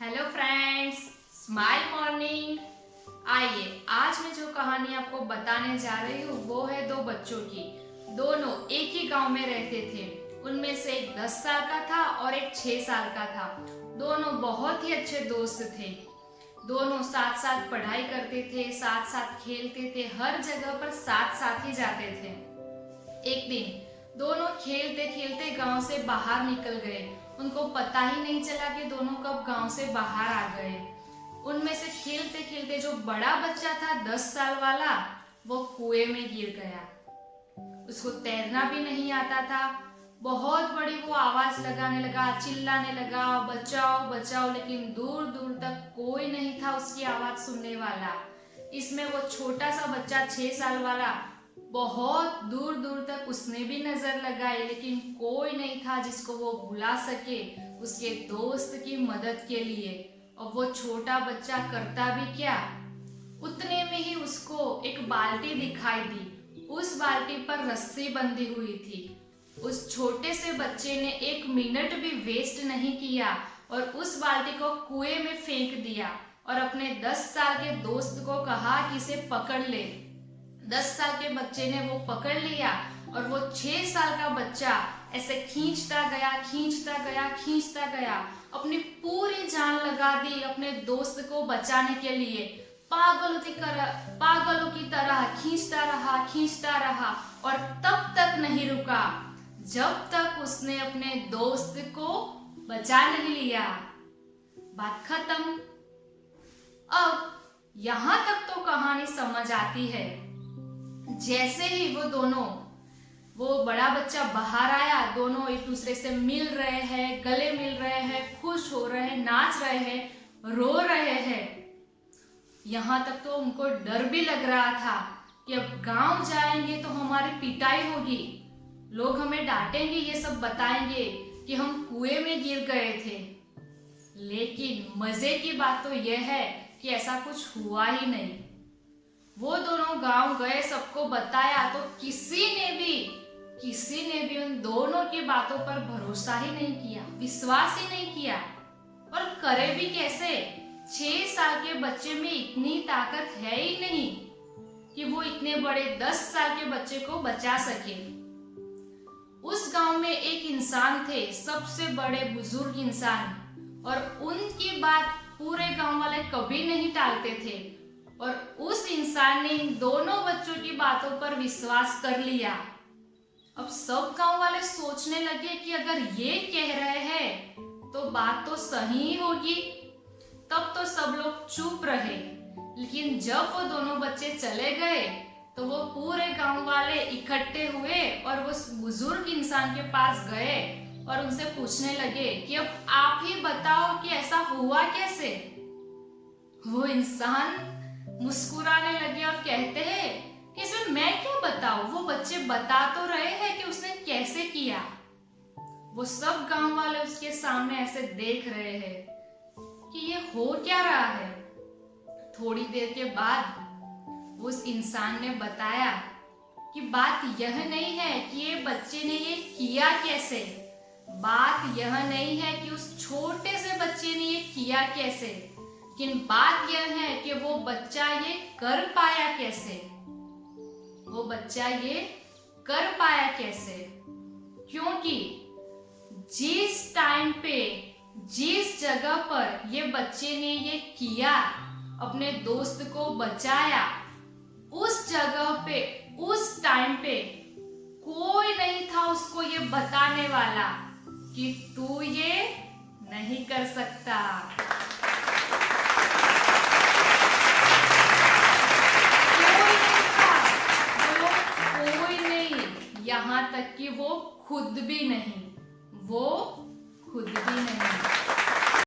Hello friends, smile morning. आइए आज मैं जो कहानी आपको बताने जा रही हूँ वो है दो बच्चों की। दोनों एक ही गांव में रहते थे। उनमें से एक 10 साल का था और एक 6 साल का था। दोनों बहुत ही अच्छे दोस्त थे। दोनों साथ साथ पढ़ाई करते थे, साथ साथ खेलते थे, हर जगह पर साथ साथ ही जाते थे। एक दिन दोनों खेलते खेलते गांव से बाहर निकल गए। उनको पता ही नहीं चला कि दोनों कब गांव से बाहर आ गए। उनमें से खेलते खेलते जो बड़ा बच्चा था 10 साल वाला, वो कुएं में गिर गया। उसको तैरना भी नहीं आता था। बहुत बड़ी वो आवाज लगाने लगा, चिल्लाने लगा, बचाओ बचाओ, लेकिन दूर दूर तक कोई नहीं था उसकी आवाज सुनने वाला। इसमें वो छोटा सा बच्चा 6 साल वाला, बहुत दूर दूर तक उसने भी नजर लगाई, लेकिन कोई नहीं था जिसको वो बुला सके उसके दोस्त की मदद के लिए। और वो छोटा बच्चा करता भी क्या, उतने में ही उसको एक बाल्टी दिखाई दी। उस बाल्टी पर रस्सी बंधी हुई थी। उस छोटे से बच्चे ने 1 मिनट भी वेस्ट नहीं किया और उस बाल्टी को कुएं में फेंक दिया और अपने 10 साल के दोस्त को कहा कि इसे पकड़ ले। 10 साल के बच्चे ने वो पकड़ लिया और वो 6 साल का बच्चा ऐसे खींचता गया, खींचता गया, खींचता गया, अपनी पूरी जान लगा दी अपने दोस्त को बचाने के लिए। पागलों की तरह खींचता रहा और तब तक नहीं रुका जब तक उसने अपने दोस्त को बचा नहीं लिया। बात खत्म। अब यहाँ तक तो कहानी समझ आती है। जैसे ही वो बड़ा बच्चा बाहर आया, दोनों एक दूसरे से मिल रहे हैं, गले मिल रहे हैं, खुश हो रहे हैं, नाच रहे हैं, रो रहे हैं। यहाँ तक तो उनको डर भी लग रहा था कि अब गांव जाएंगे तो हमारी पिटाई होगी, लोग हमें डांटेंगे, ये सब बताएंगे कि हम कुएं में गिर गए थे। लेकिन मजे की बात तो यह है कि ऐसा कुछ हुआ ही नहीं। वो दोनों गांव गए, सबको बताया, तो किसी ने भी उन दोनों की बातों पर भरोसा ही नहीं किया, विश्वास ही नहीं किया। और करे भी कैसे? 6 साल के बच्चे में इतनी ताकत है ही नहीं कि वो इतने बड़े 10 साल के बच्चे को बचा सके। उस गांव में एक इंसान थे, सबसे बड़े बुजुर्ग इंसान, और उनकी बात पूरे गांव वाले कभी नहीं टालते थे। और उस इंसान ने इन दोनों बच्चों की बातों पर विश्वास कर लिया। अब सब गांव वाले सोचने लगे कि अगर ये कह रहे हैं तो बात तो सही होगी। तब तो सब लोग चुप रहे। लेकिन जब वो दोनों बच्चे चले गए तो वो पूरे गांव वाले इकट्ठे हुए और वो बुजुर्ग इंसान के पास गए और उनसे पूछने लगे कि अब आप ही बताओ कि ऐसा हुआ कैसे। वो इंसान मुस्कुराने लगे और कहते हैं कि इसमें मैं क्या बताऊं, वो बच्चे बता तो रहे हैं कि उसने कैसे किया। वो सब गांव वाले उसके सामने ऐसे देख रहे हैं कि ये हो क्या रहा है। थोड़ी देर के बाद उस इंसान ने बताया कि बात यह नहीं है कि ये बच्चे ने ये किया कैसे, बात यह नहीं है कि उस छोटे से बच्चे ने ये किया कैसे, लेकिन बात यह है कि वो बच्चा ये कर पाया कैसे। वो बच्चा ये कर पाया कैसे? क्योंकि जिस टाइम पे, जिस जगह पर ये बच्चे ने ये किया, अपने दोस्त को बचाया, उस जगह पे, उस टाइम पे कोई नहीं था उसको ये बताने वाला कि तू ये नहीं कर सकता। यहाँ तक कि वो खुद भी नहीं।